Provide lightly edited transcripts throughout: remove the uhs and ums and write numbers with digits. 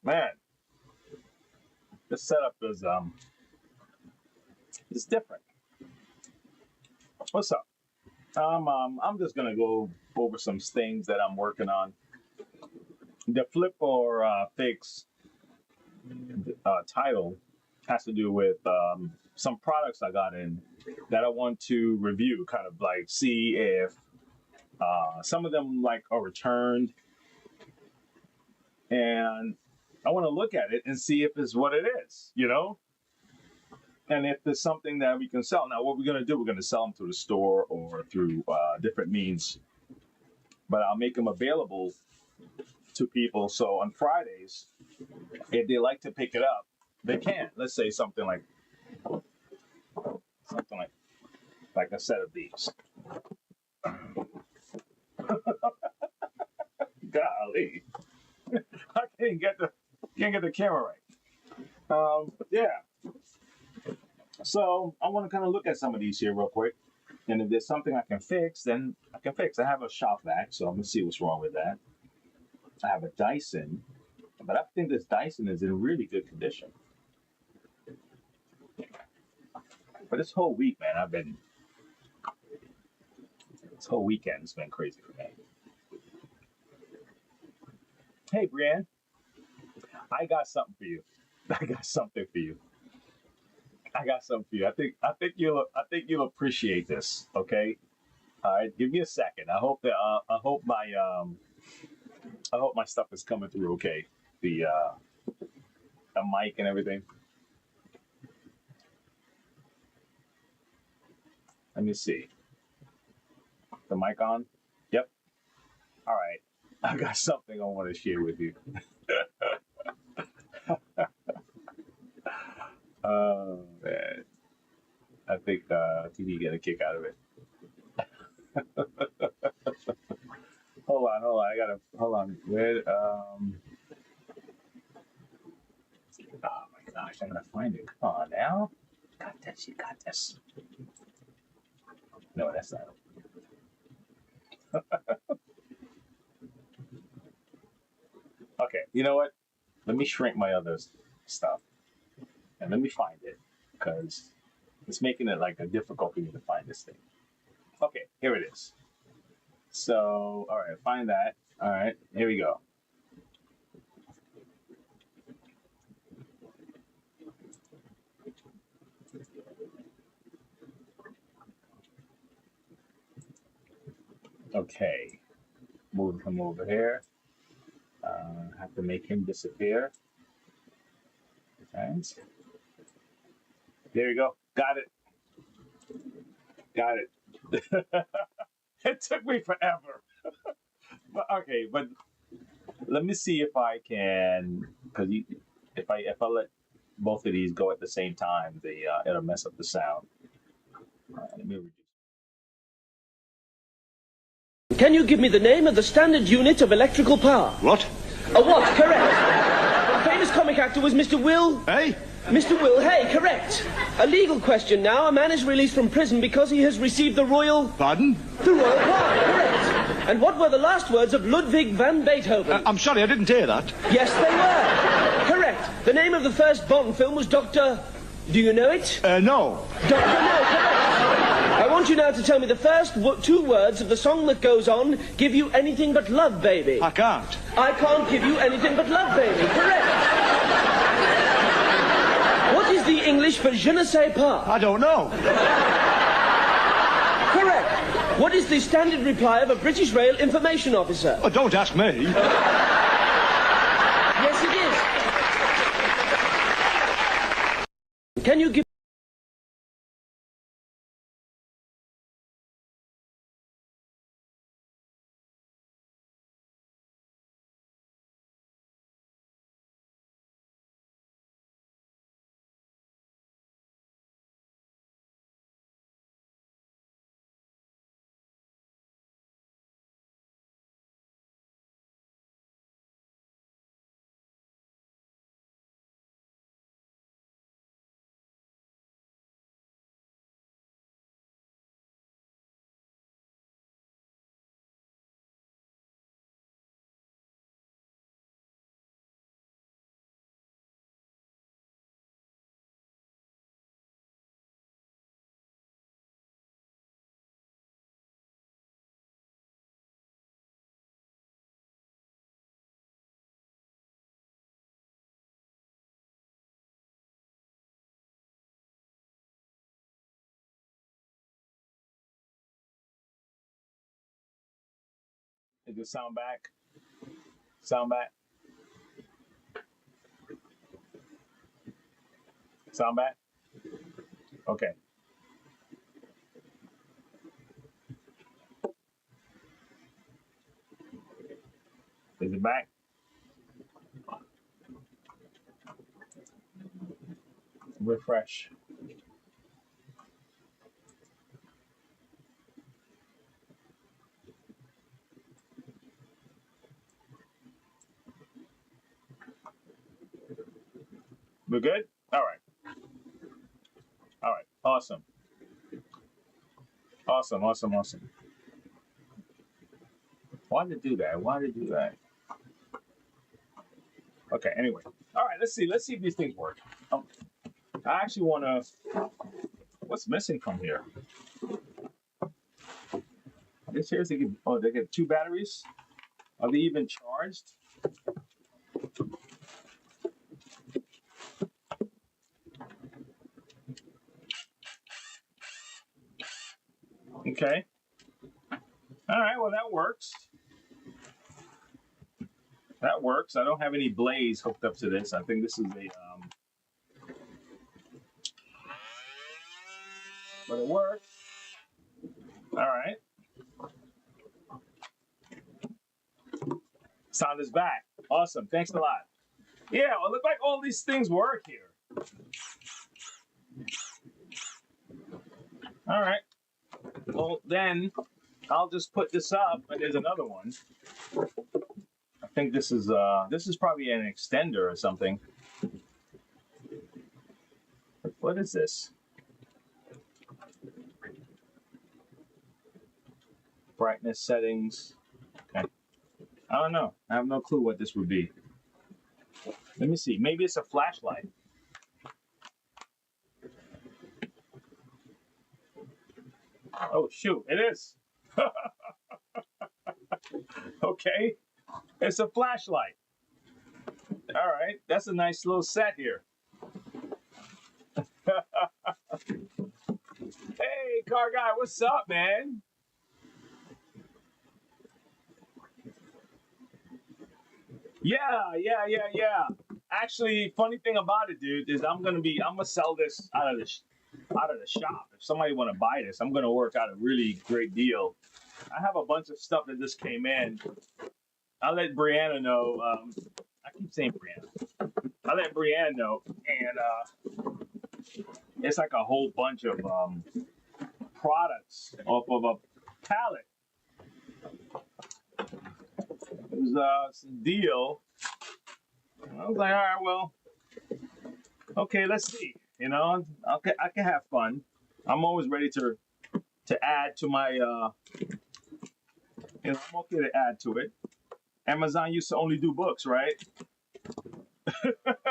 Man, the setup is different. What's up? I'm just gonna go over some things that I'm working on. The flip or fix title has to do with some products I got in that I want to review, kind of like see if some of them like are returned, and I want to look at it and see if it's what it is, and if there's something that we can sell. Now, what we're going to do, we're going to sell them through the store or through different means, but I'll make them available to people. So on Fridays, if they like to pick it up, they can. Let's say something like a set of these. Golly, I can't get the camera right. Yeah. So I want to kind of look at some of these here real quick. And if there's something I can fix, then I can fix. I have a shop vac, so I'm going to see what's wrong with that. I have a Dyson, but I think this Dyson is in really good condition. But this whole week, man, this whole weekend has been crazy for me. Hey, Brienne, I got something for you. I got something for you. I think you'll appreciate this. Okay. All right. Give me a second. I hope my stuff is coming through okay. The mic and everything. Let me see. The mic on? Yep. All right. I got something I want to share with you. Oh man. I think you get a kick out of it. Hold on. Hold on. Oh my gosh, I'm gonna find it. Come on now. Got this. You got this. No, that's not it. Okay. You know what? Let me shrink my other stuff and let me find it because it's making it like a difficult for me to find this thing. Okay, here it is. So, all right, find that. All right, here we go. Okay, move him over here. Have to make him disappear. Thanks. There you go. Got it. Got it. It took me forever. But let me see if I can, because if I let both of these go at the same time, it'll mess up the sound. Let me reduce. Can you give me the name of the standard unit of electrical power? What? A what? Correct. The famous comic actor was Mr. Will... Hey? Mr. Will Hay, correct. A legal question now. A man is released from prison because he has received the royal... Pardon? The royal crown, correct. And what were the last words of Ludwig van Beethoven? I'm sorry, I didn't hear that. Yes, they were. Correct. The name of the first Bond film was Dr... Do you know it? No. Dr. No, correct. I want you now to tell me the first two words of the song that goes on, Give You Anything But Love, Baby. I can't. I can't give you anything but love, baby. Correct. What is the English for je ne sais pas? I don't know. Correct. What is the standard reply of a British Rail information officer? Oh, don't ask me. Yes, it is. Can you give Is the sound back? Sound back? Sound back? Okay. Is it back? Refresh. We're good? All right. All right. Awesome. Awesome. Awesome. Awesome. Why did it do that? Why did it do that? Okay. Anyway. All right. Let's see. Let's see if these things work. I actually want to. What's missing from here? This here's they get. Oh, they get 2 batteries. Are they even charged? Okay. All right. Well, that works. That works. I don't have any blaze hooked up to this. I think this is a. But it works. All right. Sound is back. Awesome. Thanks a lot. Yeah, well, it looks like all these things work here. All right. Well, then I'll just put this up, and there's another one. I think this is probably an extender or something. What is this? Brightness settings. Okay. I don't know. I have no clue what this would be. Let me see. Maybe it's a flashlight. Oh, shoot. It is. Okay. It's a flashlight. All right. That's a nice little set here. Hey, car guy. What's up, man? Yeah. Actually, funny thing about it, dude, is I'm gonna sell this out of the shop. If somebody want to buy this, I'm gonna work out a really great deal. I have a bunch of stuff that just came in. I'll let Brianna know. I keep saying Brianna. I'll let Brianna know, and it's like a whole bunch of products off of a pallet. It was some deal. I was like, all right, well, okay, let's see. You know, I can have fun. I'm always ready to add to my. I'm okay to add to it. Amazon used to only do books, right?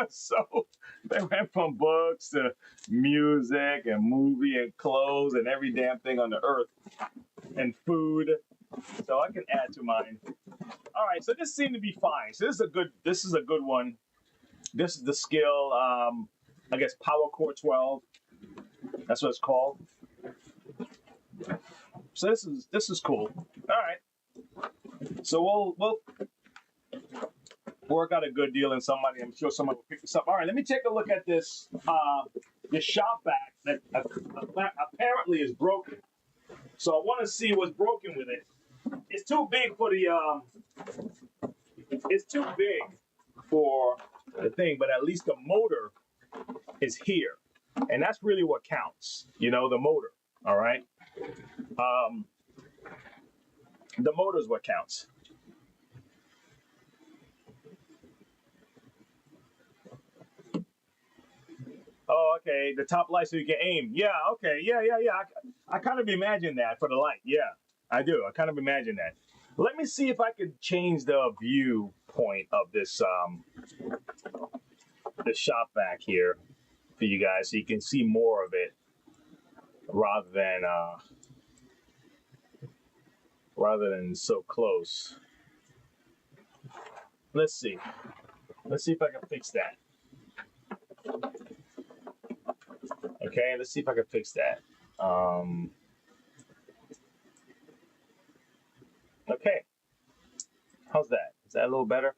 So they went from books to music and movie and clothes and every damn thing on the earth and food. So I can add to mine. All right, so this seemed to be fine. So this is a good one. This is the skill, I guess Power Core 12. That's what it's called. So this is cool. All right. So we'll work out a good deal, and I'm sure somebody will pick this up. All right, let me take a look at this shop vac that apparently is broken. So I want to see what's broken with it. It's too big for the thing, but at least the motor is here, and that's really what counts. You know, the motor. All right. The motor is what counts. Oh, okay. The top light so you can aim. Yeah, okay. Yeah. I kind of imagine that for the light. Yeah, I do. I kind of imagine that. Let me see if I could change the viewpoint of this the shop vac here for you guys so you can see more of it rather than so close. Let's see. Let's see if I can fix that. Okay, let's see if I can fix that. Okay. How's that? Is that a little better?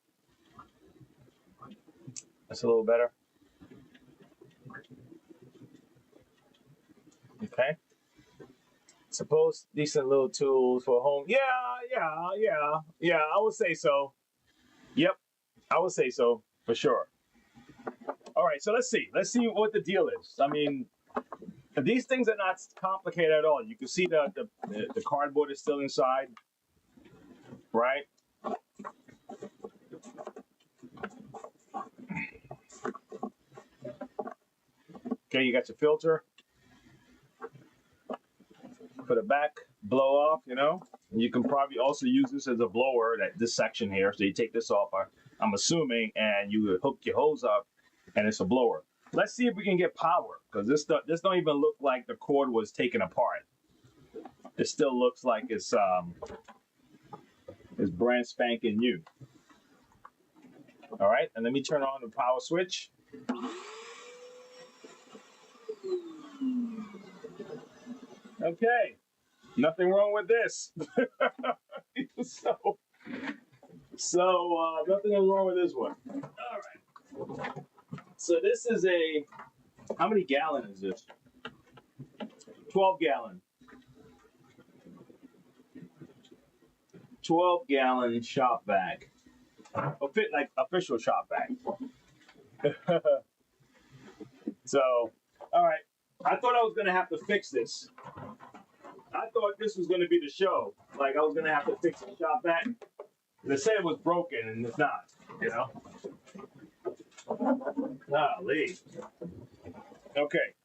That's a little better. Okay. Suppose decent little tools for home. Yeah. I would say so. Yep, I would say so for sure. All right, so let's see. Let's see what the deal is. I mean, these things are not complicated at all. You can see the cardboard is still inside, right? Okay, you got your filter for the back blow off, you know. And you can probably also use this as a blower, this section here. So you take this off, I'm assuming, and you hook your hose up, and it's a blower. Let's see if we can get power, because this don't even look like the cord was taken apart. It still looks like it's brand spanking new. All right, and let me turn on the power switch. Okay, nothing wrong with this. so nothing wrong with this one. All right. So this is how many gallon is this? 12 gallon. 12 gallon shop vac. Like official shop vac. So, all right. I thought I was going to have to fix this. I thought this was going to be the show. Like I was going to have to fix the shop vac. They said it was broken and it's not, you know? Golly. Okay.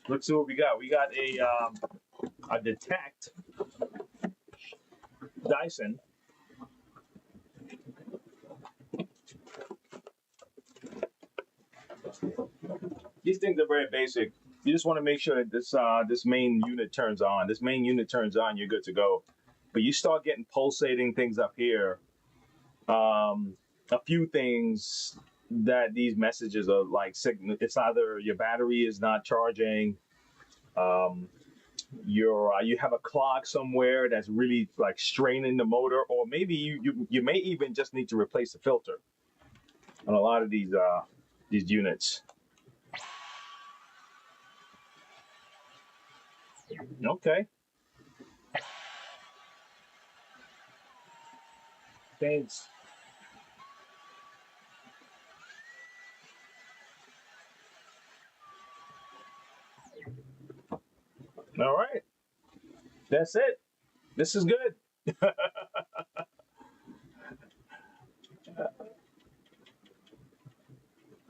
Let's see what we got. We got a Detect Dyson. These things are very basic. You just want to make sure that this main unit turns on. This main unit turns on, you're good to go. But you start getting pulsating things up here. A few things that these messages are like signal. It's either your battery is not charging, you have a clog somewhere that's really like straining the motor, or maybe you may even just need to replace the filter on a lot of these units. Okay. Thanks. All right. That's it. This is good.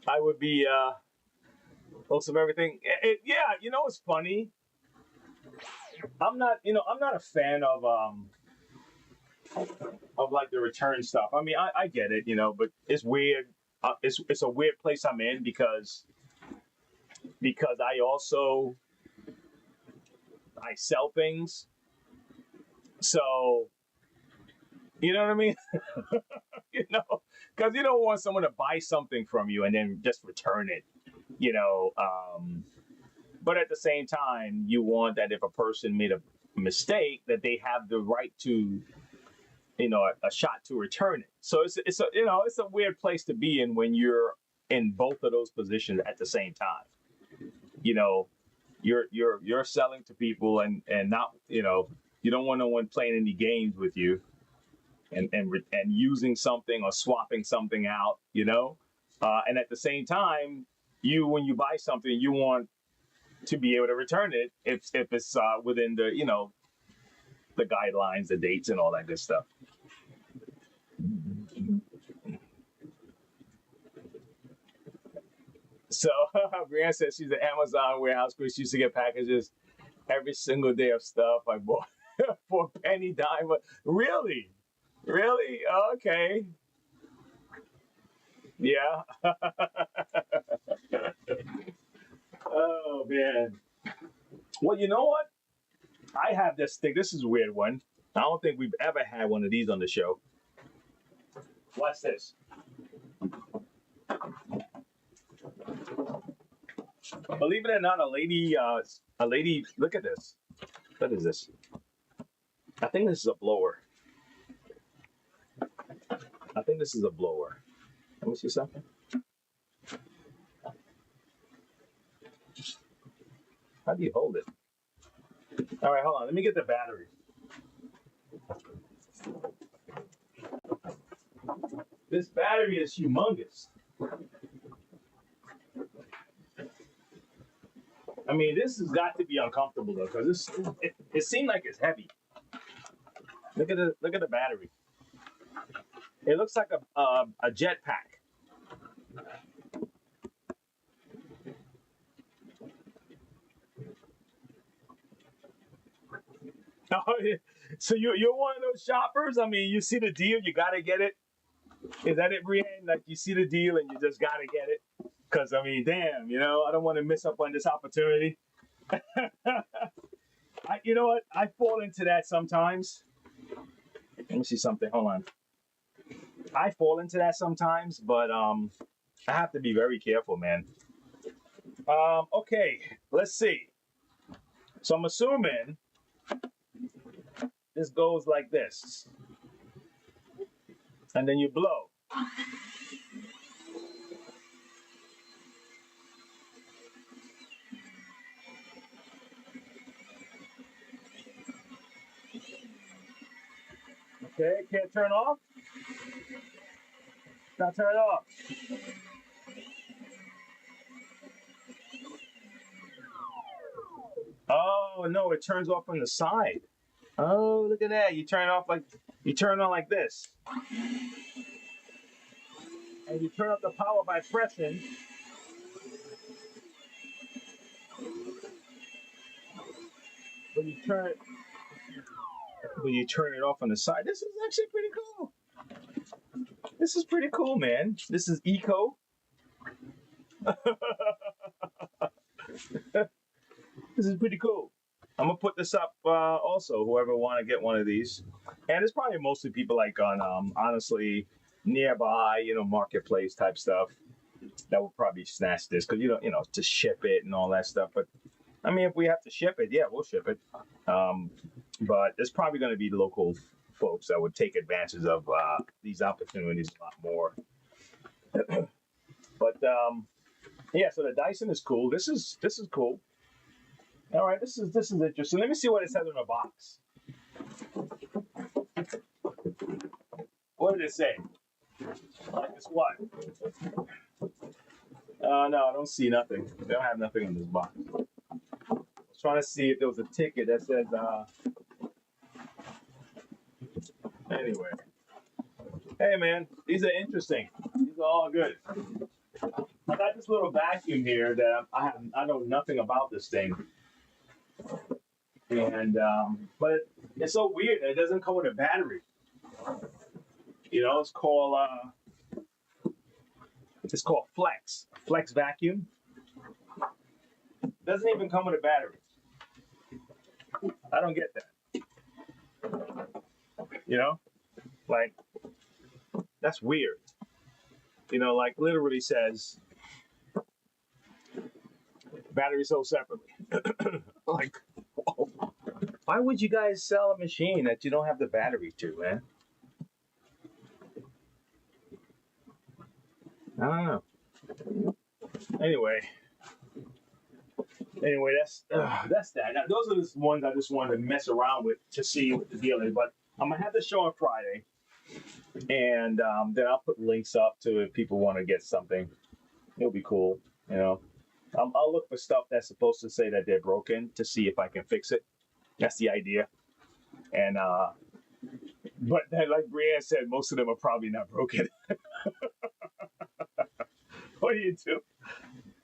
I would be most of everything. Yeah, you know what's funny? I'm not a fan of like the return stuff. I mean, I get it, you know, but it's weird. It's a weird place I'm in because I sell things. So, you know what I mean? You know, because you don't want someone to buy something from you and then just return it, you know. But at the same time, you want that if a person made a mistake, that they have the right to, you know, a shot to return it. So it's a weird place to be in when you're in both of those positions at the same time. You know, you're selling to people and not, you know, you don't want no one playing any games with you and using something or swapping something out, you know. And at the same time, when you buy something, you want to be able to return it if it's within the, you know, the guidelines, the dates, and all that good stuff. So Brianne says she's an Amazon warehouse girl. She used to get packages every single day of stuff I bought for a penny dime. Really? Okay. Yeah. Oh man. Well, you know what? I have this thing. This is a weird one. I don't think we've ever had one of these on the show. What's this? Believe it or not, a lady, look at this. What is this? I think this is a blower. I think this is a blower. Let me see something. How do you hold it? All right, hold on. Let me get the battery. This battery is humongous. I mean, this has got to be uncomfortable though, because it seemed like it's heavy. Look at the battery. It looks like a jetpack. So you're one of those shoppers. I mean, you see the deal, you gotta get it. Is that it, Brienne? Like you see the deal and you just gotta get it? Because I mean, damn, I don't want to miss up on this opportunity. You know what? I fall into that sometimes. Let me see something. Hold on. I fall into that sometimes, but I have to be very careful, man. Okay, let's see. So I'm assuming this goes like this, and then you blow. Okay, can't turn off. Not turn off. Oh no, it turns off on the side. Oh, look at that. You turn on like this. And you turn up the power by pressing. But you turn it off on the side. This is actually pretty cool. This is pretty cool, man. This is eco. This is pretty cool. I'm gonna put this up also. Whoever want to get one of these, and it's probably mostly people like on honestly nearby, marketplace type stuff that will probably snatch this because to ship it and all that stuff. But I mean, if we have to ship it, yeah, we'll ship it. But there's probably going to be local folks that would take advantage of these opportunities a lot more. But yeah, so the Dyson is cool. This is cool. All right, this is interesting. Let me see what it says in the box. What did it say? Like it's what? No, I don't see nothing. They don't have nothing in this box. I was trying to see if there was a ticket that says. Anyway, hey man, these are interesting. These are all good. I got this little vacuum here that I know nothing about this thing. And but it's so weird that it doesn't come with a battery. It's called Flex vacuum. Doesn't even come with a battery. I don't get that. Like that's weird. Like literally says battery sold separately. Like, whoa. Why would you guys sell a machine that you don't have the battery to, man? I don't know. Anyway, that's that. Now, those are the ones I just wanted to mess around with to see what the deal is. But I'm gonna have the show on Friday, and then I'll put links up to if people want to get something. It'll be cool, I'll look for stuff that's supposed to say that they're broken to see if I can fix it. That's the idea. And but then, like Brienne said, most of them are probably not broken. What do you do?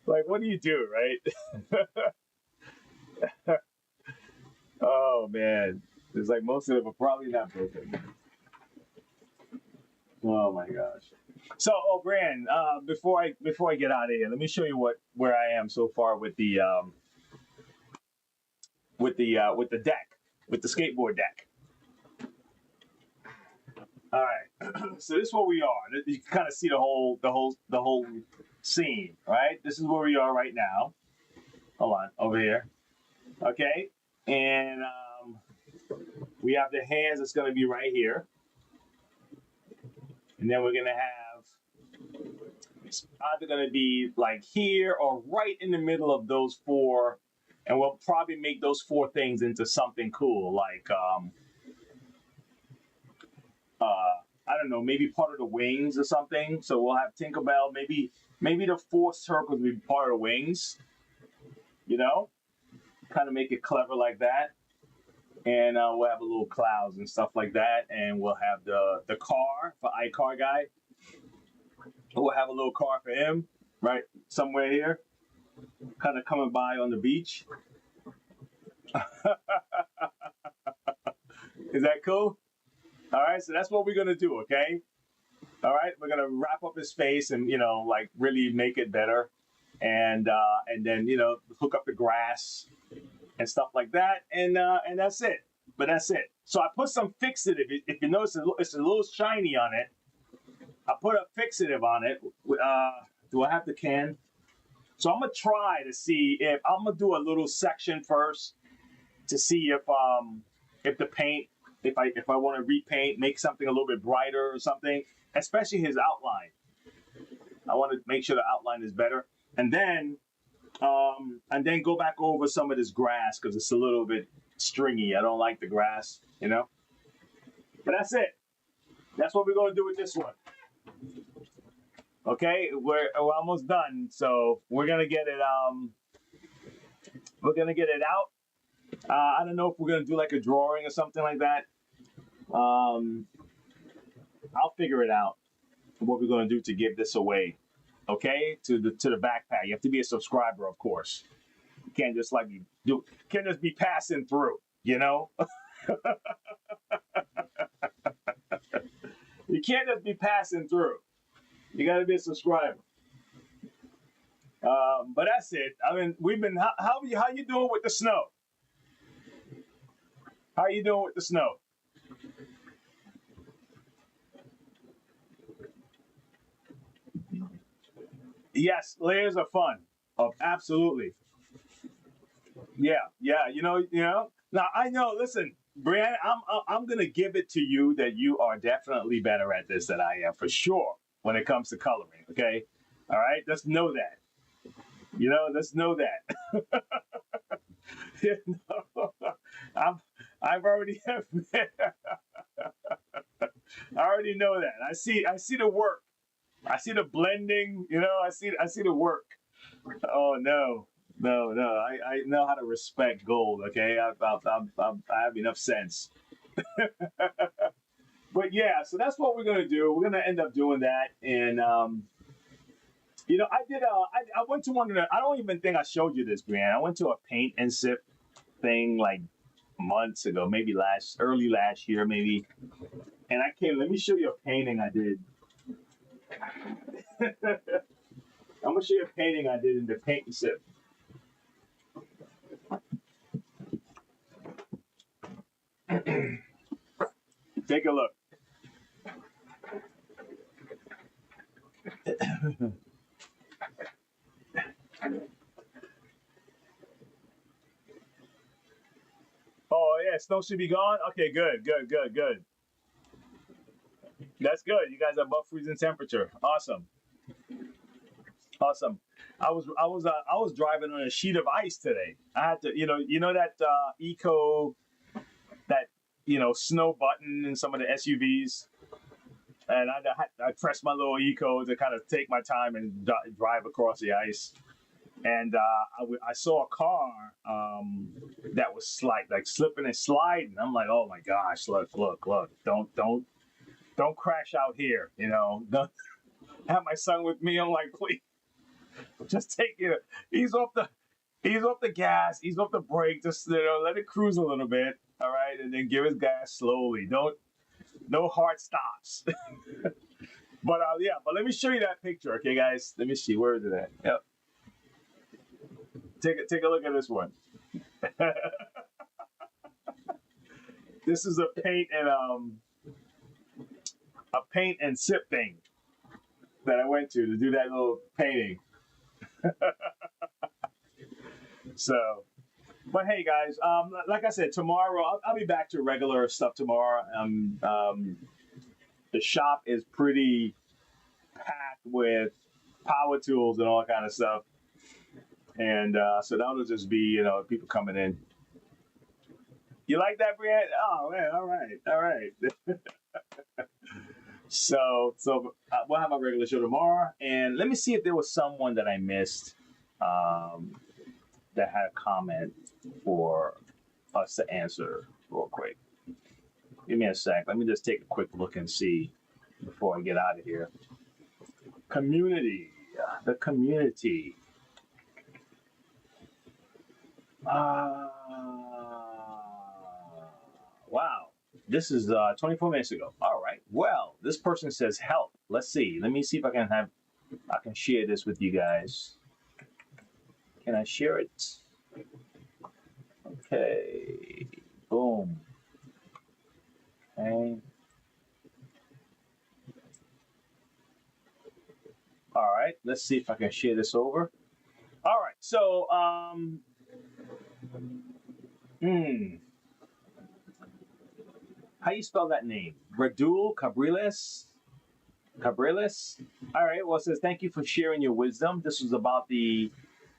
Like, what do you do, right? Oh man, it's like most of them are probably not broken. Oh my gosh. So, Brian, before I get out of here, let me show you where I am so far with the deck, with the skateboard deck. All right. So this is where we are. You can kind of see the whole scene, right? This is where we are right now. Hold on, over here. Okay, and We have the hands that's going to be right here. And then we're going to have, it's either going to be like here or right in the middle of those four. And we'll probably make those four things into something cool, like, I don't know, maybe part of the wings or something. So we'll have Tinkerbell, maybe the four circles will be part of the wings, you know? Kind of make it clever like that. And we'll have a little clouds and stuff like that. And we'll have the car for iCar guy. We'll have a little car for him, right? Somewhere here. Kind of coming by on the beach. Is that cool? All right, so that's what we're going to do, okay? All right, we're going to wrap up his face and, you know, like really make it better. And then, you know, hook up the grass and stuff like that. And that's it. But that's it. So I put some fixative. If you notice, it's a little shiny on it. I put a fixative on it. Do I have the can? So I'm going to try to see if, I'm going to do a little section first to see if the paint, if I want to repaint, make something a little bit brighter or something, especially his outline. I want to make sure the outline is better. And then go back over some of this grass because it's a little bit stringy. I don't like the grass, you know. But that's it. That's what we're going to do with this one. Okay, we're almost done. So we're gonna get it. We're gonna get it out. I don't know if we're gonna do like a drawing or something like that. I'll figure it out. What we're gonna do to give this away. Okay, to the backpack. You have to be a subscriber, of course. You can't just can't just be passing through, you know. You can't just be passing through. You got to be a subscriber. But that's it. I mean, we've been. How you doing with the snow? How you doing with the snow? Yes, layers are fun. Oh, absolutely. Yeah. You know. Now I know. Listen, Brianna, I'm gonna give it to you that you are definitely better at this than I am for sure when it comes to coloring. Okay, all right. Let's know that. You know, let's know that. You know, I've already. I already know that. I see the work. I see the blending. You know, I see the work. Oh no. I know how to respect gold. Okay, I have enough sense. But yeah, so that's what we're gonna do. We're gonna end up doing that, and you know, I did. I went to one of the. I don't even think I showed you this, Brianna. I went to a paint and sip thing like months ago, maybe early last year, maybe. And I came. Let me show you a painting I did. I'm gonna show you a painting I did in the paint and sip. Take a look. Oh yeah, snow should be gone. Okay, good. That's good. You guys are above freezing temperature. Awesome. I was driving on a sheet of ice today. I had to, you know that eco, that snow button in some of the SUVs, and I pressed my little eco to kind of take my time and drive across the ice. And I saw a car that was slipping and sliding. I'm like, oh my gosh, look! Don't crash out here. You know, don't have my son with me. I'm like, please, just take it. Ease off the gas, ease off the brake. Just let it cruise a little bit. All right, and then give his gas slowly. No hard stops. But let me show you that picture, okay, guys? Let me see, where is it at? Yep. Take a look at this one. This is a paint and sip thing that I went to do that little painting. So But hey, guys, like I said, tomorrow I'll be back to regular stuff tomorrow. The shop is pretty packed with power tools and all kind of stuff, and so that'll just be people coming in. You like that, Brienne? Oh man, all right, all right. So we'll have our regular show tomorrow, and let me see if there was someone that I missed that had a comment for us to answer real quick. Give me a sec. Let me just take a quick look and see before I get out of here. Community, the community. Wow. This is 24 minutes ago. All right. Well, this person says help. Let's see. Let me see if I can share this with you guys. Can I share it? Okay. Boom. Okay. All right. Let's see if I can share this over. All right. So, how you spell that name? Radul Cabriles? Cabriles? All right. Well, it says, thank you for sharing your wisdom. This was about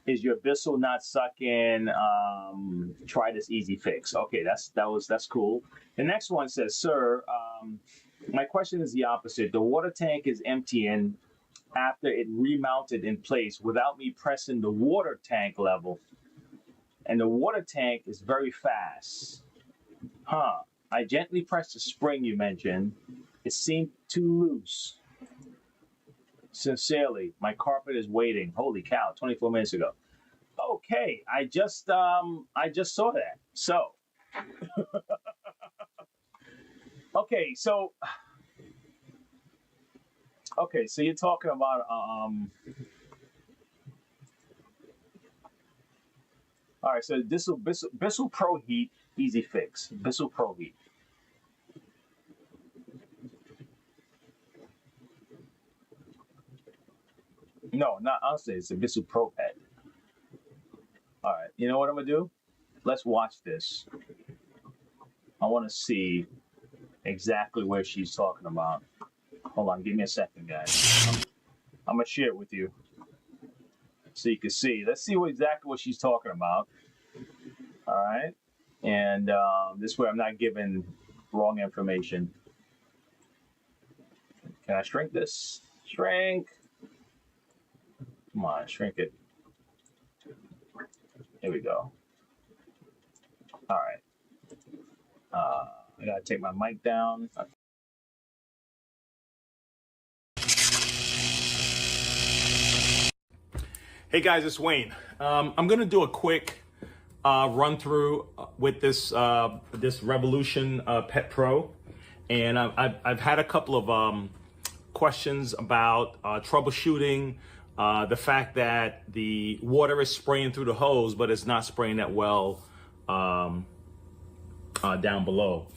is your Bissell not sucking? Try this easy fix. Okay, that's cool. The next one says, sir, my question is the opposite. The water tank is emptying after it remounted in place without me pressing the water tank level. And the water tank is very fast. I gently pressed the spring you mentioned. It seemed too loose. Sincerely, my carpet is waiting. Holy cow, 24 minutes ago. Okay, I just saw that. So, okay, so you're talking about all right, so Bissell Pro Heat Easy Fix. Bissell Pro Heat. No, not honestly, it's a Bissell Pro Pet. All right, you know what I'm gonna do? Let's watch this. I want to see exactly where she's talking about. Hold on, give me a second, guys. I'm gonna share it with you so you can see. Let's see exactly what she's talking about. All right, and this way I'm not giving wrong information. Can I shrink this? Shrink. Come on, shrink it. Here we go. All right. I gotta take my mic down. Hey guys, it's Wayne. I'm gonna do a quick run through with this Revolution Pet Pro, and I've had a couple of questions about troubleshooting, the fact that the water is spraying through the hose, but it's not spraying that well down below.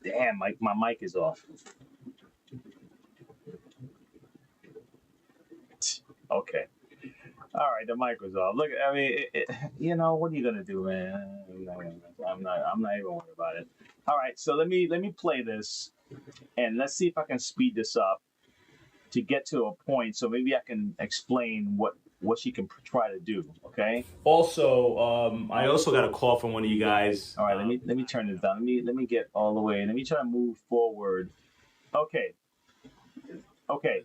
Damn, my mic is off. Okay. All right, the mic was off. Look, I mean, you know, what are you gonna do, man? I'm not even worried about it. All right, so let me play this, and let's see if I can speed this up to get to a point. So maybe I can explain what she can try to do. Okay. Also, I also got a call from one of you guys. All right, let me turn this down. Let me get all the way. Let me try to move forward. Okay. Okay.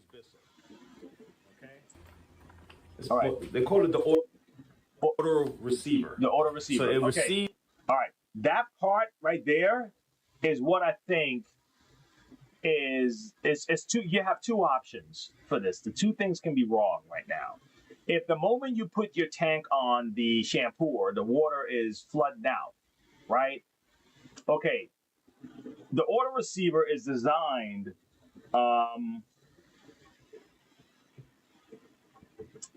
All right. They call it the auto receiver. The auto receiver. So it okay. receives. All right. That part right there is what I think is two. You have two options for this. The two things can be wrong right now. If the moment you put your tank on the shampoo, the water is flooding out, right? Okay. The auto receiver is designed.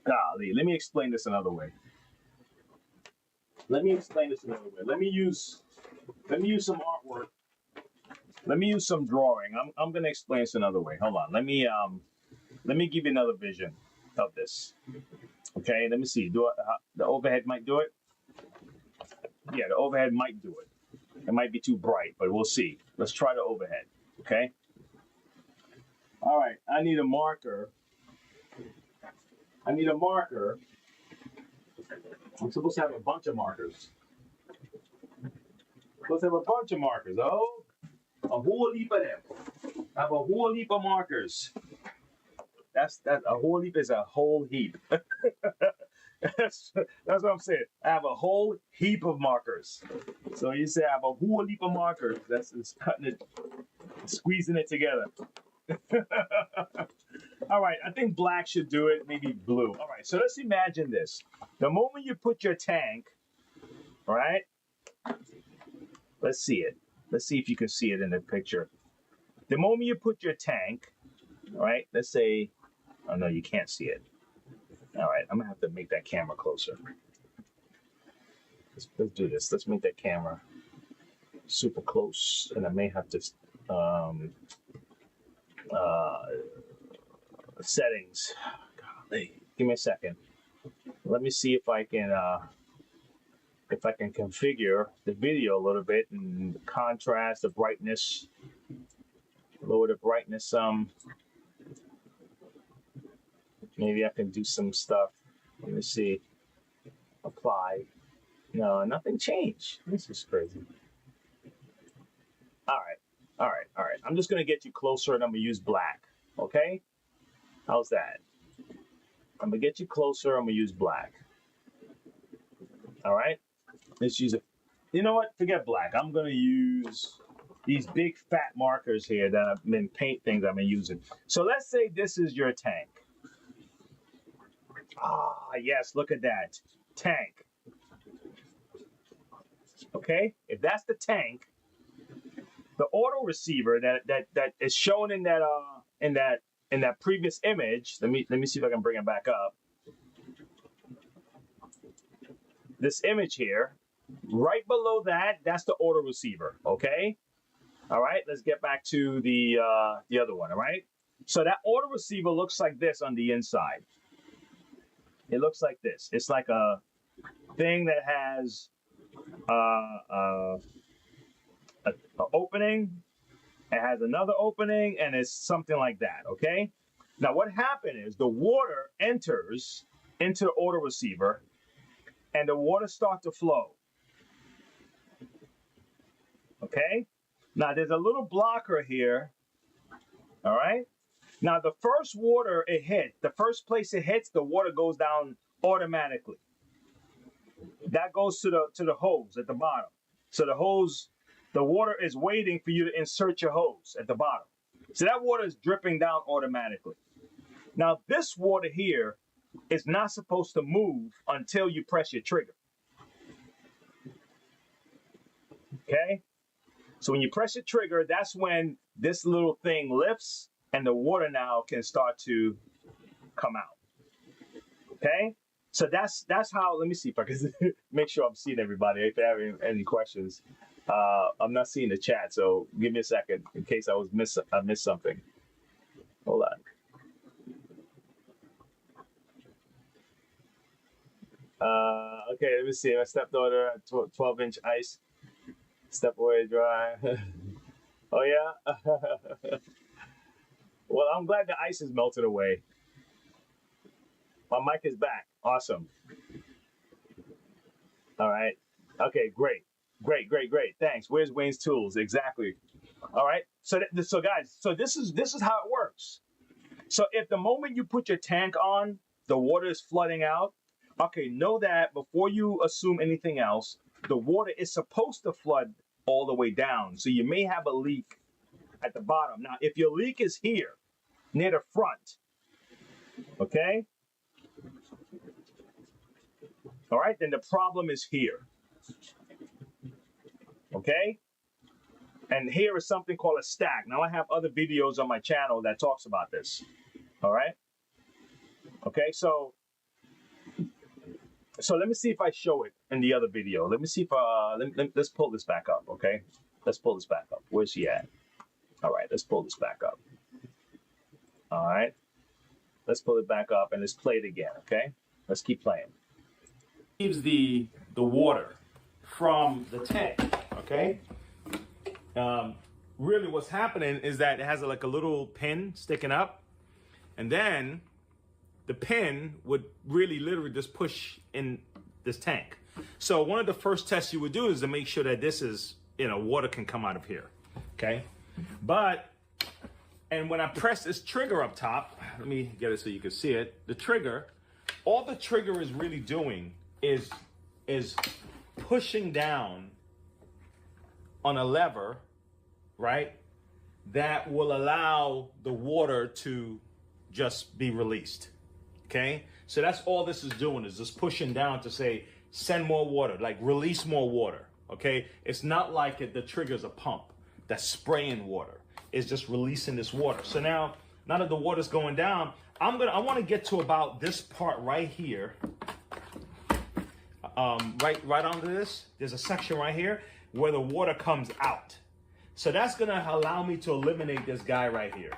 Golly, let me explain this another way. Let me use some artwork. Let me use some drawing. I'm gonna explain this another way. Hold on. Let me give you another vision of this. Okay. Let me see. The overhead might do it. Yeah, the overhead might do it. It might be too bright, but we'll see. Let's try the overhead. Okay. All right. I need a marker. I'm supposed to have a bunch of markers. Oh, a whole heap of them. I have a whole heap of markers. That's a whole heap is a whole heap. that's what I'm saying. I have a whole heap of markers. So you say I have a whole heap of markers. That's just cutting it, squeezing it together. All right, I think black should do it, maybe blue. All right, so let's imagine this. The moment you put your tank, all right, let's see it. Let's see if you can see it in the picture. The moment you put your tank, all right, let's say, oh no, you can't see it. All right, I'm gonna have to make that camera closer. Let's do this. Let's make that camera super close, and I may have to, settings. Golly, give me a second. Let me see if I can configure the video a little bit and the contrast, the brightness, lower the brightness some. Maybe I can do some stuff. Let me see. Apply. No, nothing changed. This is crazy. All right. I'm just gonna get you closer and I'm gonna use black. Okay? How's that? I'm gonna get you closer. I'm gonna use black. All right. Let's use it. You know what? Forget black. I'm gonna use these big fat markers here that I've been paint things I've been using. So let's say this is your tank. Ah, yes. Look at that tank. Okay. If that's the tank, the auto receiver that is shown in that previous image. Let me see if I can bring it back up. This image here, right below that's the auto receiver. Okay. All right. Let's get back to the other one. All right. So that auto receiver looks like this on the inside. It looks like this. It's like a thing that has an opening. It has another opening, and it's something like that. Okay. Now what happened is the water enters into the auto receiver, and the water starts to flow. Okay. Now there's a little blocker here. All right. Now the first water it hits, the first place it hits, the water goes down automatically. That goes to the hose at the bottom. So the water is waiting for you to insert your hose at the bottom. So that water is dripping down automatically. Now this water here is not supposed to move until you press your trigger. Okay? So when you press your trigger, that's when this little thing lifts and the water now can start to come out. Okay? So that's how, let me see if I can make sure I'm seeing everybody if they have any questions. I'm not seeing the chat, so give me a second in case I missed something. Hold on. Okay, let me see. My stepdaughter, 12-inch ice, step away dry. Oh yeah. Well, I'm glad the ice is melted away. My mic is back. Awesome. All right. Okay, great. Great. Thanks. Where's Wayne's tools? Exactly. All right. So guys, so this is how it works. So if the moment you put your tank on, the water is flooding out, okay, know that before you assume anything else, the water is supposed to flood all the way down. So you may have a leak at the bottom. Now, if your leak is here near the front, okay? All right, then the problem is here. Okay? And here is something called a stack. Now I have other videos on my channel that talks about this. All right? Okay, so let me see if I show it in the other video. Let me see if let's pull this back up, okay? Let's pull this back up. Where's he at? All right, let's pull this back up. All right. Let's pull it back up and let's play it again, okay? Let's keep playing. Leaves the water from the tank, okay? Really what's happening is that it has like a little pin sticking up, and then the pin would really literally just push in this tank. So one of the first tests you would do is to make sure that this is, water can come out of here, okay? And when I press this trigger up top, let me get it so you can see it. The trigger, all the trigger is really doing is pushing down on a lever, right? That will allow the water to just be released, okay? So that's all this is doing, is just pushing down to say, send more water, like release more water, okay? It's not like the trigger's a pump that's spraying water. It's just releasing this water. So now that the water's going down, I want to get to about this part right here. Right onto this, there's a section right here where the water comes out. So that's gonna allow me to eliminate this guy right here.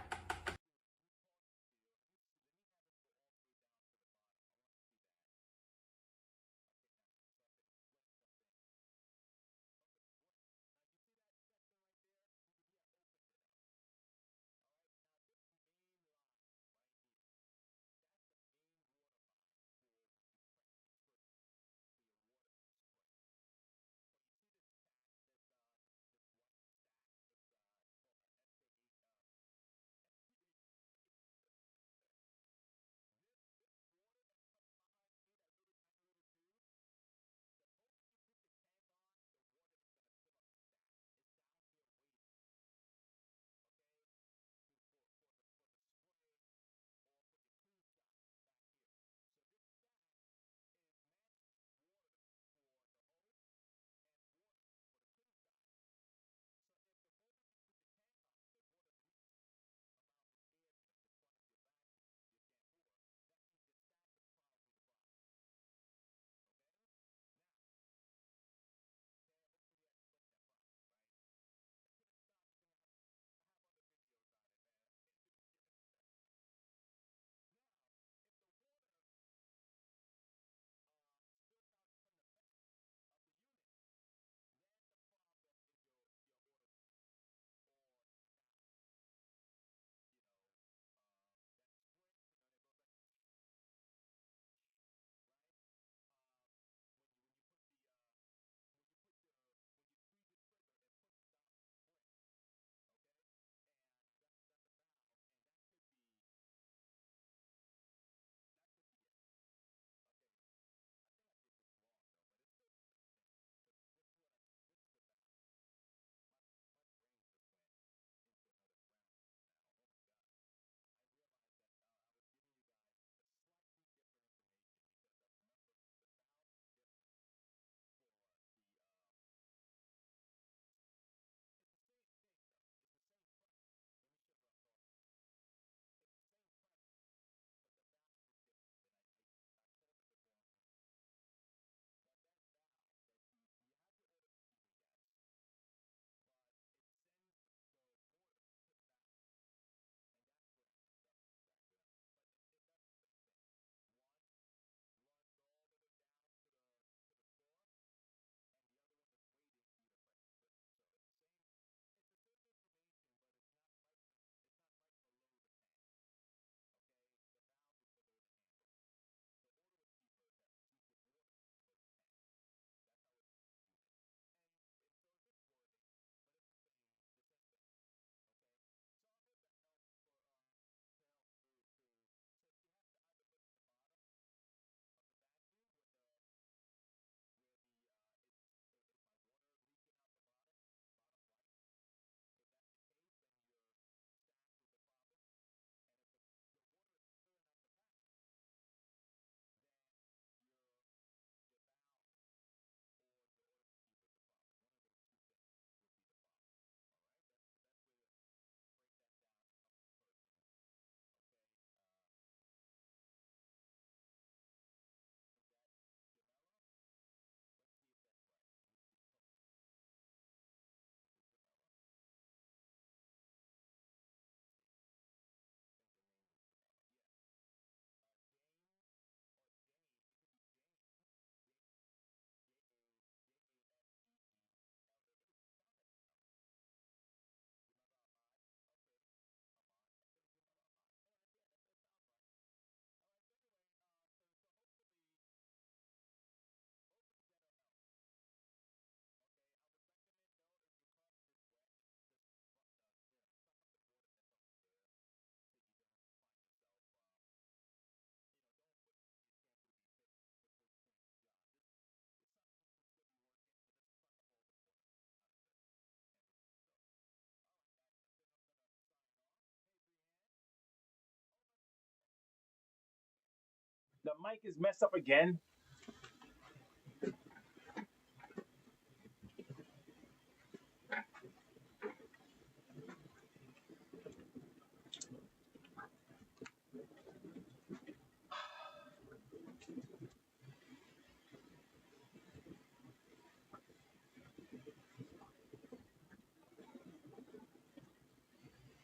The mic is messed up again.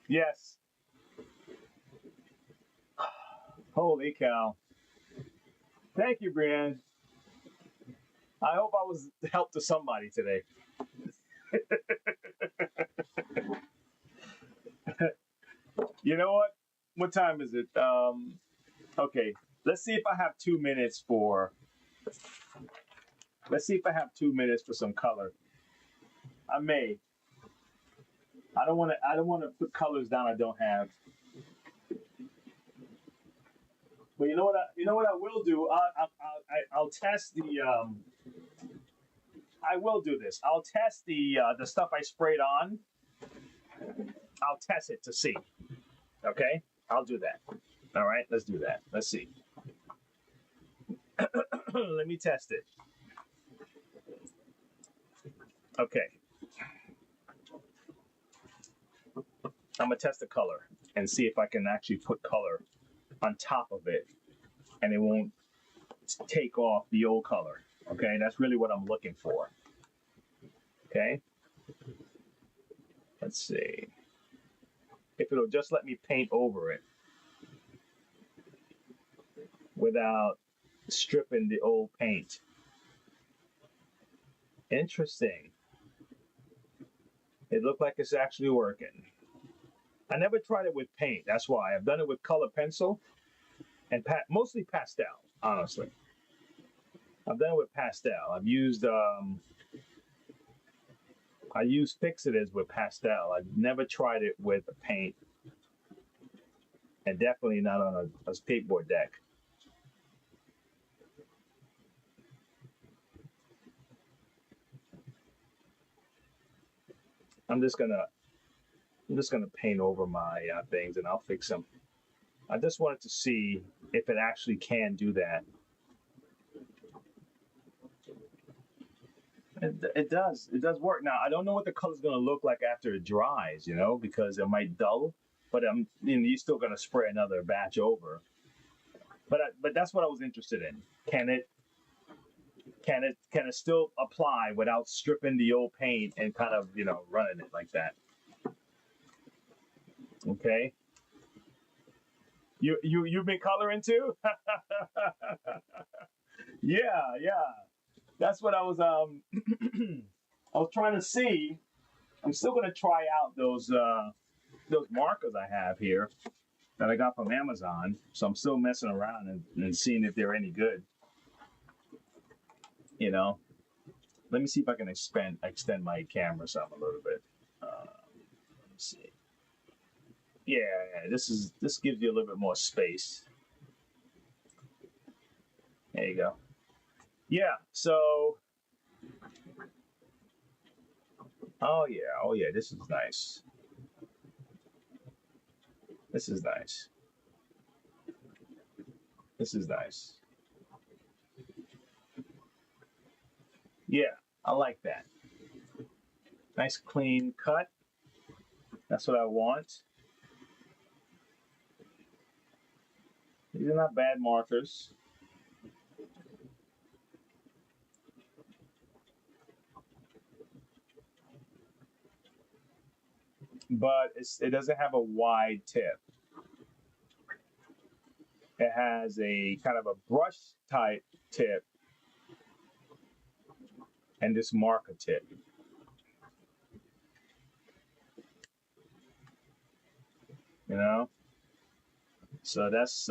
Yes. Holy cow. Thank you, Brienne. I hope I was help to somebody today. You know what? What time is it? Okay. Let's see if I have 2 minutes for. Let's see if I have 2 minutes for some color. I may. I don't want to. I don't want to put colors down I don't have. But you know what? You know what I will do. I'll test the. I will do this. I'll test the stuff I sprayed on. I'll test it to see. Okay, I'll do that. All right, let's do that. Let's see. Let me test it. Okay. I'm gonna test the color and see if I can actually put color on top of it and it won't take off the old color. Okay, that's really what I'm looking for. Okay, let's see if it'll just let me paint over it without stripping the old paint. Interesting. It looked like it's actually working. I never tried it with paint. That's why I've done it with color pencil and mostly pastel. Honestly, I've done it with pastel. I've used I use fixatives with pastel. I've never tried it with paint, and definitely not on a skateboard deck. I'm just gonna paint over my things, and I'll fix them. I just wanted to see if it actually can do that. It does. It does work. Now I don't know what the color's gonna look like after it dries, you know, because it might dull. But you're still gonna spray another batch over. But that's what I was interested in. Can it still apply without stripping the old paint and kind of running it like that? Okay. You've been coloring too? Yeah. That's what I was I was trying to see. I'm still gonna try out those markers I have here that I got from Amazon. So I'm still messing around and seeing if they're any good. You know. Let me see if I can extend my camera some a little bit. Let me see. Yeah, this gives you a little bit more space. There you go. Yeah. So. Oh yeah. This is nice. This is nice. This is nice. Yeah, I like that. Nice clean cut. That's what I want. These are not bad markers. But it doesn't have a wide tip. It has a kind of a brush type tip and this marker tip. You know? So that's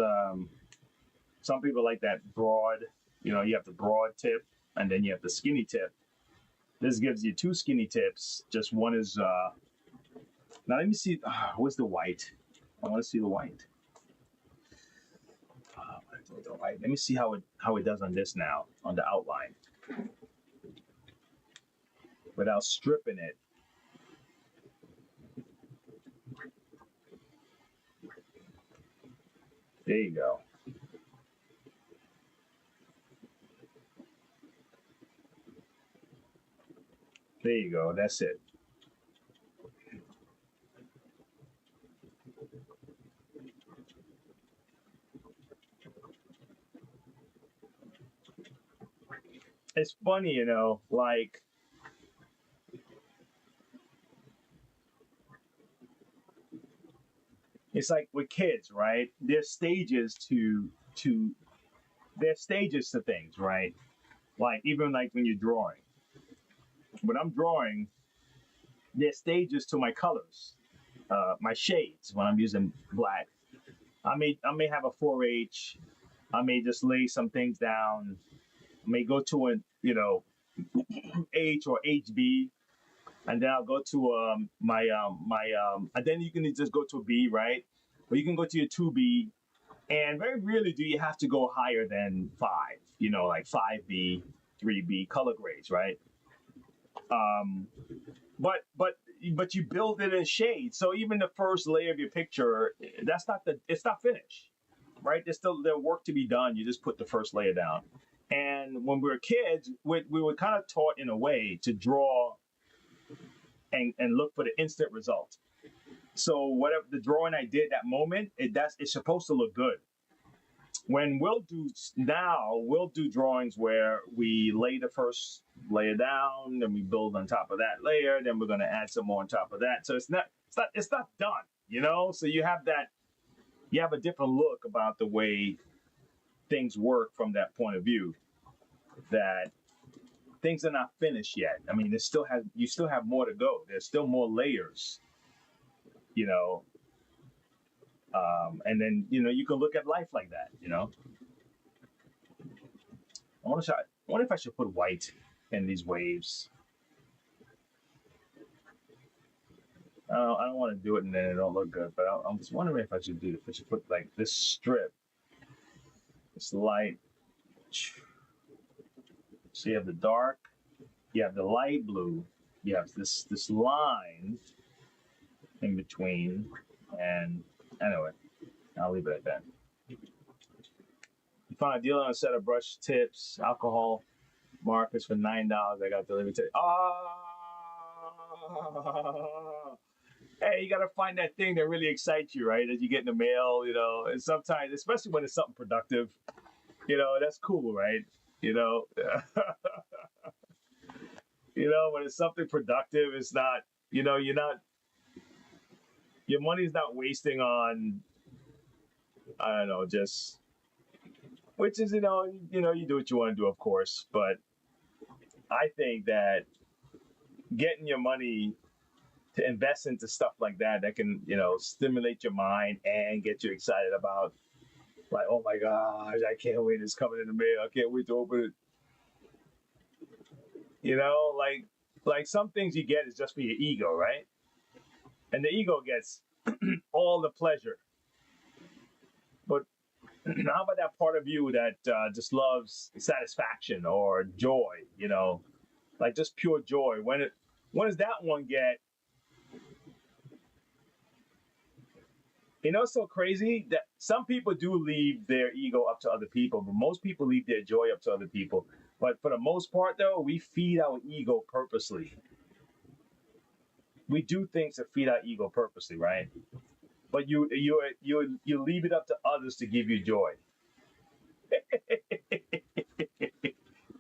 some people like that broad, you have the broad tip and then you have the skinny tip. This gives you two skinny tips. Just one is now let me see. Where's the white? I want to see the white. Let me see how it does on this now on the outline without stripping it. There you go. There you go. That's it. It's funny, you know, like it's like with kids, right? To there's stages to things, right? Like even like when you're drawing. When I'm drawing, there's stages to my colors, my shades when I'm using black. I may have a 4H. I may just lay some things down. I may go to a H or HB, and then I'll go to and then you can just go to a B, right? Or you can go to your 2B, and very rarely do you have to go higher than 5. You know, like 5B, 3B color grades, right? Um, but you build it in shades. So even the first layer of your picture, it's not finished, right? There's work to be done. You just put the first layer down. And when we were kids, we were kind of taught in a way to draw and look for the instant result. So whatever the drawing I did that moment, it's supposed to look good. When we'll do drawings where we lay the first layer down, then we build on top of that layer, then we're going to add some more on top of that. So it's not done, you know. So you have a different look about the way things work from that point of view. That things are not finished yet. I mean, you still have more to go. There's still more layers, you know. And then you can look at life like that, you know. I wonder if I should put white in these waves. I don't want to do it and then it don't look good, but I'm just wondering if I should put like this strip, this light. So you have the dark, you have the light blue, you have this line in between, and anyway, I'll leave it at that. You found a deal on a set of brush tips, alcohol markers for $9. I got delivered today. Hey, you gotta find that thing that really excites you, right? That you get in the mail, you know. And sometimes, especially when it's something productive, you know, that's cool, right? You know, when it's something productive, it's not, your money's not wasting on, I don't know, just, which is, you do what you want to do, of course, but I think that getting your money to invest into stuff like that can, stimulate your mind and get you excited about, like, oh my gosh, I can't wait, it's coming in the mail, I can't wait to open it. Like some things you get is just for your ego, right? And the ego gets all the pleasure. But how about that part of you that just loves satisfaction or joy, like just pure joy? When does that one get? It's so crazy that some people do leave their ego up to other people, but most people leave their joy up to other people. But for the most part, though, we feed our ego purposely. We do things to feed our ego purposely, right? But you leave it up to others to give you joy.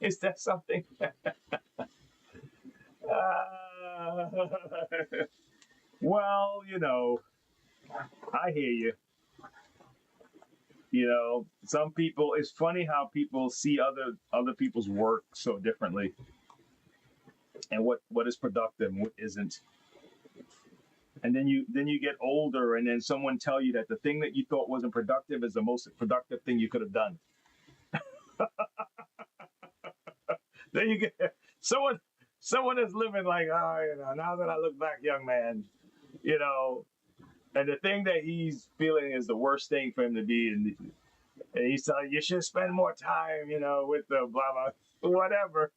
Is that something? Well, I hear you. Some people, it's funny how people see other people's work so differently, and what is productive and what isn't. And then you get older, and then someone tell you that the thing that you thought wasn't productive is the most productive thing you could have done. Then you get someone is living like, now that I look back, young man, and the thing that he's feeling is the worst thing for him to be, and he's telling you should spend more time, with the blah blah whatever.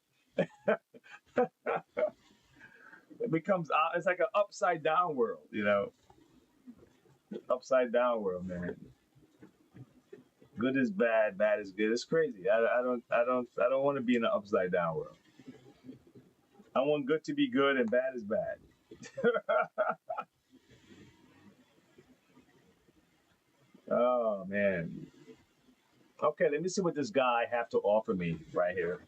It becomes, it's like an upside down world, upside down world, man. Good is bad, bad is good. It's crazy. I don't want to be in an upside down world. I want good to be good and bad is bad. Oh man. Okay, let me see what this guy have to offer me right here.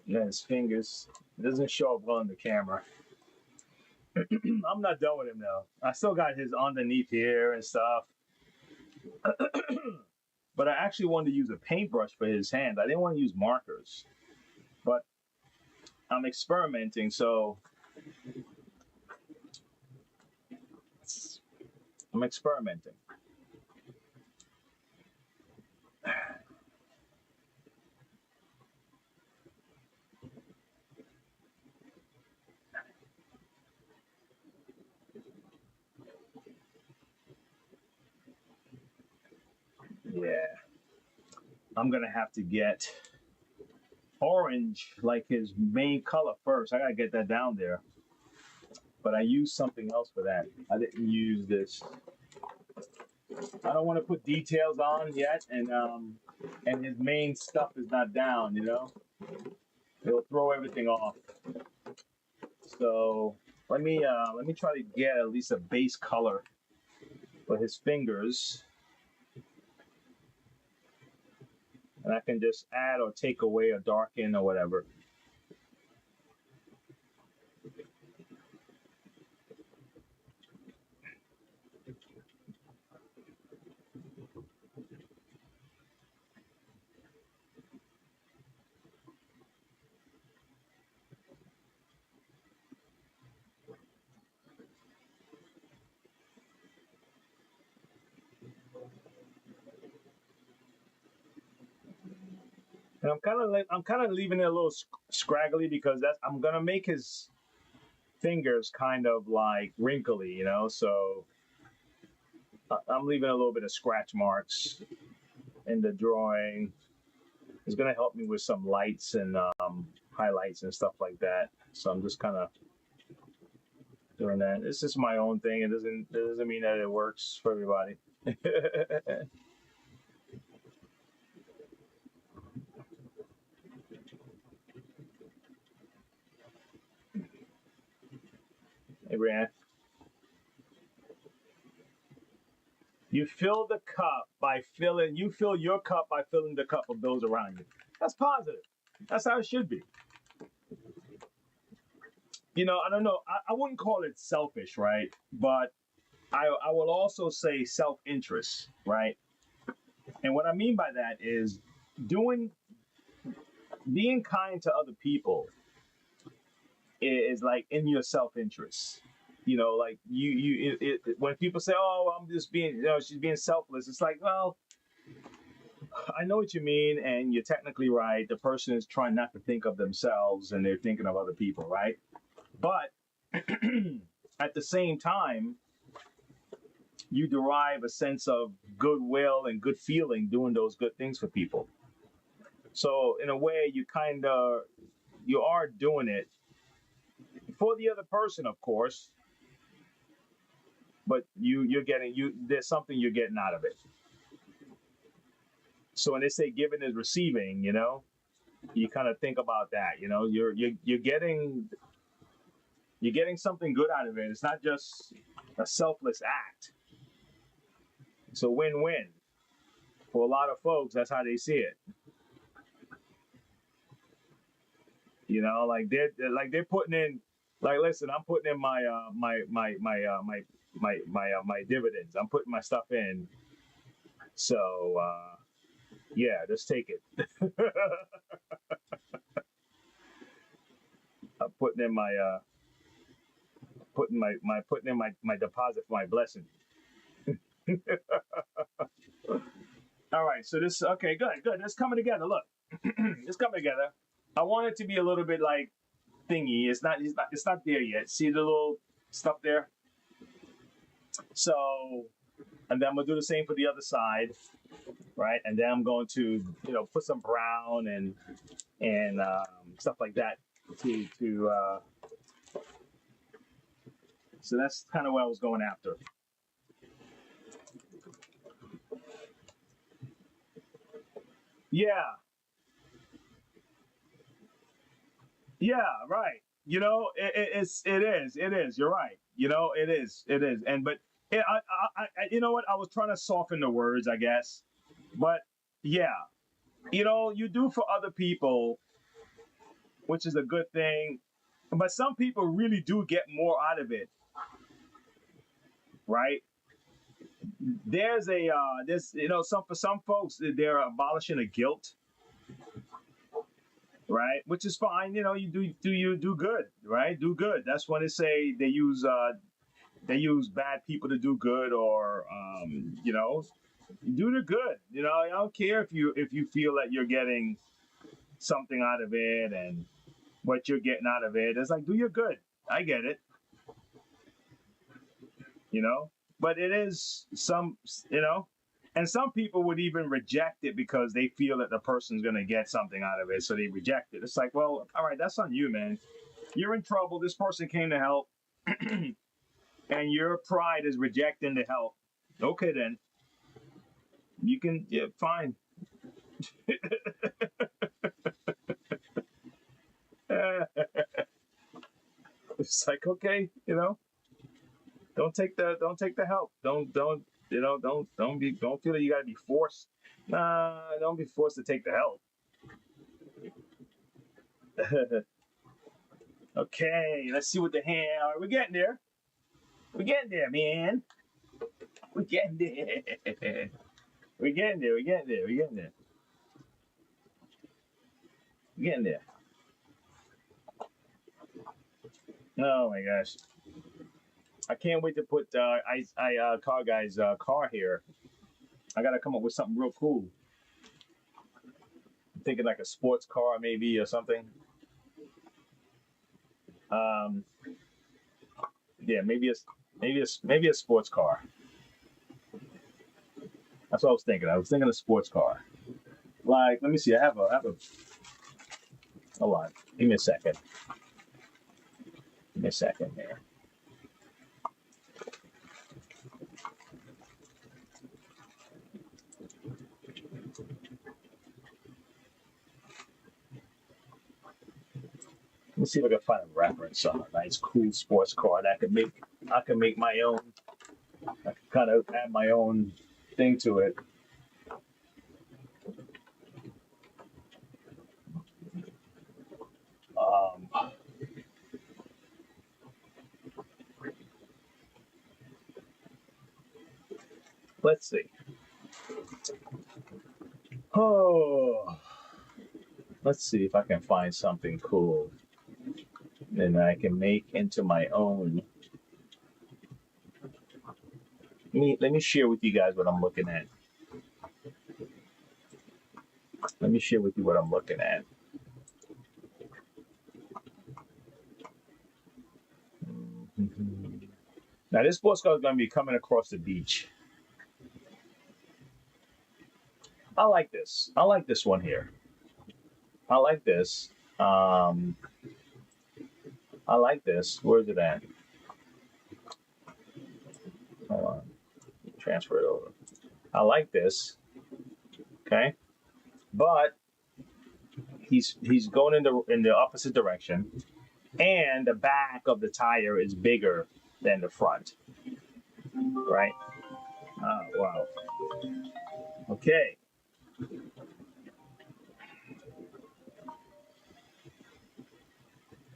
Yeah, his fingers. It doesn't show up well on the camera. I'm not done with him though. I still got his underneath here and stuff. But I actually wanted to use a paintbrush for his hand. I didn't want to use markers. But I'm experimenting, so I'm experimenting. Yeah. I'm gonna have to get orange like his main color first. I gotta get that down there. But I used something else for that. I didn't use this. I don't want to put details on yet, and his main stuff is not down. You know, it'll throw everything off. So let me try to get at least a base color for his fingers, and I can just add or take away or darken or whatever. And I'm kind of leaving it a little scraggly because I'm gonna make his fingers kind of like wrinkly, you know. So I'm leaving a little bit of scratch marks in the drawing. It's gonna help me with some lights and highlights and stuff like that. So I'm just kind of doing that. It's just my own thing. It doesn't mean that it works for everybody. Hey, Brian. You fill the cup by filling. You fill your cup by filling the cup of those around you. That's positive. That's how it should be. You know, I don't know. I wouldn't call it selfish, right? But I will also say self-interest, right? And what I mean by that is doing being kind to other people is like in your self-interest. You know, like when people say, "Oh, I'm just being, she's being selfless," it's like, well, I know what you mean, and you're technically right. The person is trying not to think of themselves, and they're thinking of other people, right? But at the same time, you derive a sense of goodwill and good feeling doing those good things for people. So in a way, you are doing it for the other person, of course, but there's something you're getting out of it. So when they say giving is receiving, you know, you kind of think about that. You know, you're getting something good out of it. It's not just a selfless act. It's a win-win for a lot of folks. That's how they see it. You know, like they're putting in, like, listen, I'm putting in my dividends. I'm putting my stuff in. So yeah, just take it. I'm putting in my deposit for my blessing. All right, so this okay, good. It's coming together. Look, it's coming together. I want it to be a little bit like thingy. It's not there yet. See the little stuff there? So, and then I'm gonna do the same for the other side, right? And then I'm going to, put some brown and stuff like that to. So that's kind of what I was going after. Yeah. Yeah, right. You know, it is. You're right. You know, it is. And but you know what? I was trying to soften the words, I guess. But yeah, you know, you do for other people, which is a good thing. But some people really do get more out of it, right? There's you know, some for some folks they're abolishing the guilt, right? Which is fine. You know, you do good, right? Do good. That's when they say they use bad people to do good, or you know, do the good. You know, I don't care if you feel that you're getting something out of it and what you're getting out of it. It's like, do your good. I get it, you know, but it is some, you know, and some people would even reject it because they feel that the person's going to get something out of it, so they reject it. It's like, well, all right, that's on you, man. You're in trouble. This person came to help, and your pride is rejecting the help. Okay, then you can, yeah, fine. It's like, okay, you know, don't take the help. Don't you know, don't feel that you gotta be forced. Nah, don't be forced to take the help. Okay, let's see what the hand. All right, we're getting there. We're getting there, man. We're getting there. We're getting there. We're getting there. We're getting there. We're getting there. Oh my gosh. I can't wait to put car guy's car here. I gotta come up with something real cool. I'm thinking like a sports car maybe or something. Um, yeah, maybe a sports car. That's what I was thinking. I was thinking a sports car. Like, let me see. I have a. Hold on. Give me a second. Give me a second here. Let me see if I can find a reference on a nice, cool sports car that I can make my own. I can kind of add my own thing to it. Um, let's see. Oh, let's see if I can find something cool and I can make into my own. Let me share with you guys what I'm looking at. Let me share with you what I'm looking at. Now this sports car is going to be coming across the beach. I like this. I like this one here. I like this. Um, I like this. Where's it at? Hold on. Transfer it over. I like this. Okay, but he's going in the opposite direction, and the back of the tire is bigger than the front. Right? Oh wow. Okay.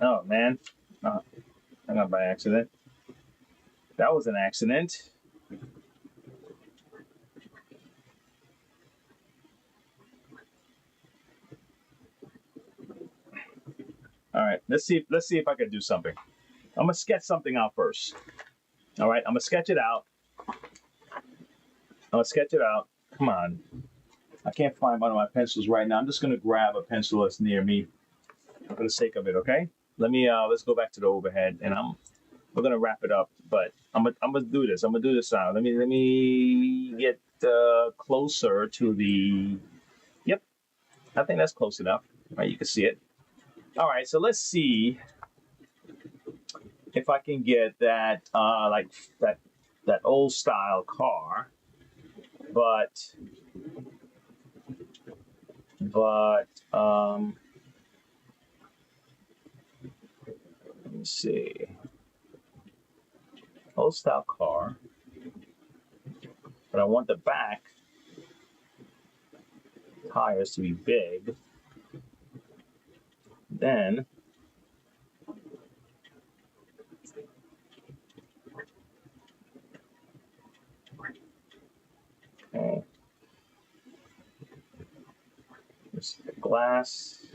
Oh man. I got by accident. That was an accident. All right. Let's see if I can do something. I'm gonna sketch something out first. All right. I'm gonna sketch it out. I'm gonna sketch it out. Come on. I can't find one of my pencils right now. I'm just gonna grab a pencil that's near me for the sake of it. Okay. Let's go back to the overhead, and we're gonna wrap it up. But I'm gonna do this. I'm gonna do this now. Let me get closer to the. Yep. I think that's close enough. All right. You can see it. All right. So let's see if I can get that like that old style car, but but Let's see. Old style car. But I want the back tires to be big. Then okay. There's the glass.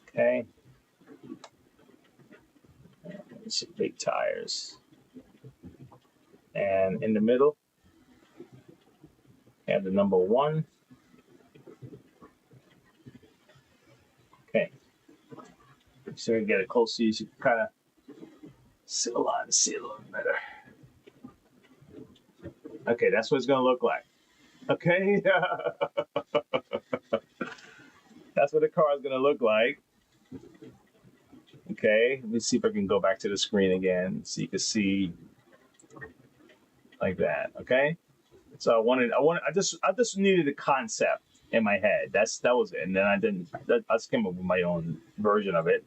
Okay. Let's see, big tires. And in the middle, we have the number 1. Okay. So we get it close so you can kind of see a little better. Okay, that's what it's gonna look like. Okay. That's what the car is gonna look like. Okay, let me see if I can go back to the screen again so you can see like that. Okay. So I just needed a concept in my head. That was it. And then I just came up with my own version of it.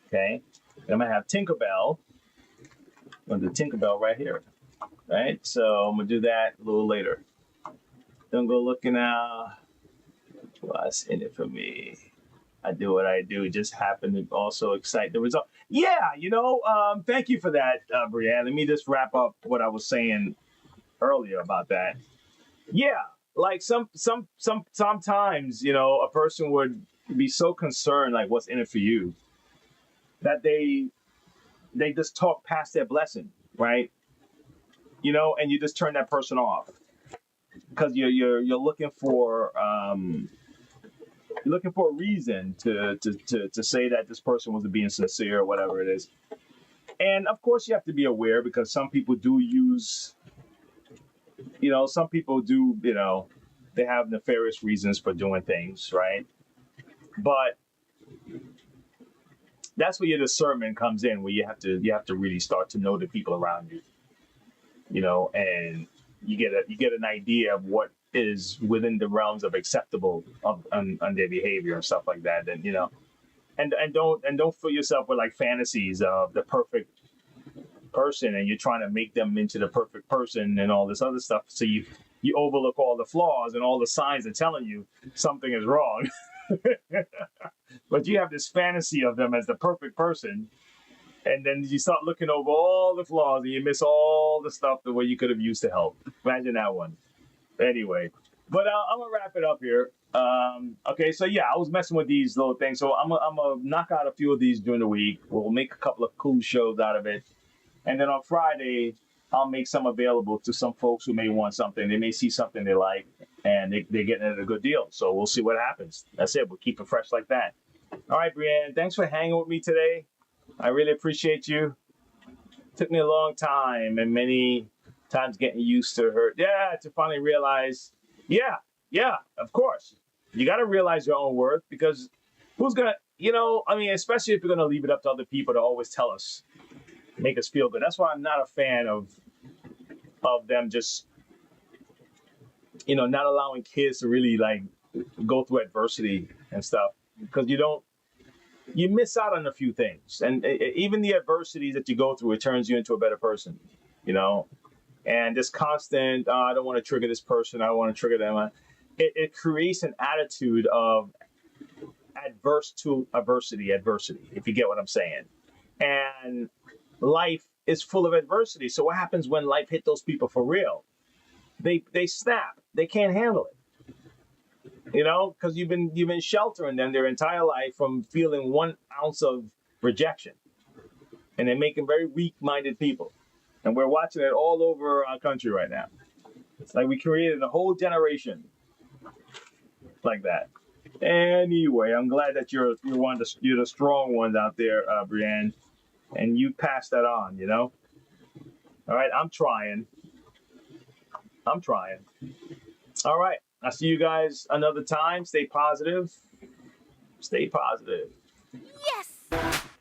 Okay. And I'm gonna have Tinkerbell. I'm gonna do Tinkerbell right here. Right. So I'm gonna do that a little later. Don't go looking out. What's in it for me? I do what I do. It just happened to also excite the result. Yeah, thank you for that, Brianne. Let me just wrap up what I was saying earlier about that. Yeah, like sometimes, a person would be so concerned, like what's in it for you, that they just talk past their blessing, right? And you just turn that person off because you're looking for you're looking for a reason to say that this person wasn't being sincere or whatever it is. And of course you have to be aware because some people do use, some people do, they have nefarious reasons for doing things, right? But that's where your discernment comes in, where you have to really start to know the people around you, and you get an idea of what is within the realms of acceptable on their behavior and stuff like that. And and don't fill yourself with like fantasies of the perfect person and you're trying to make them into the perfect person and all this other stuff. So you overlook all the flaws and all the signs are telling you something is wrong. But you have this fantasy of them as the perfect person. And then you start looking over all the flaws and you miss all the stuff the way you could have used to help. Imagine that one. Anyway, but I'm gonna wrap it up here. Okay, so yeah, I was messing with these little things. So I'm gonna knock out a few of these during the week. We'll make a couple of cool shows out of it. And then on Friday, I'll make some available to some folks who may want something. They may see something they like and they're getting it at a good deal. So we'll see what happens. That's it. We'll keep it fresh like that. All right, Brianne, thanks for hanging with me today. I really appreciate you. Took me a long time and many times getting used to her. Yeah, to finally realize, yeah, of course. You got to realize your own worth because who's going to, especially if you're going to leave it up to other people to always tell us, make us feel good. That's why I'm not a fan of them just, not allowing kids to really like go through adversity and stuff because you miss out on a few things. And even the adversities that you go through, it turns you into a better person, and this constant, I don't want to trigger this person. I don't want to trigger them. It creates an attitude of adverse to adversity, if you get what I'm saying. And life is full of adversity. So what happens when life hit those people for real? They snap. They can't handle it. Because you've been sheltering them their entire life from feeling 1 ounce of rejection. And they make them very weak-minded people. And we're watching it all over our country right now. It's like we created a whole generation like that. Anyway, I'm glad that you're the strong ones out there, Brianne, and you pass that on. All right, I'm trying. All right, I'll see you guys another time. Stay positive. Stay positive.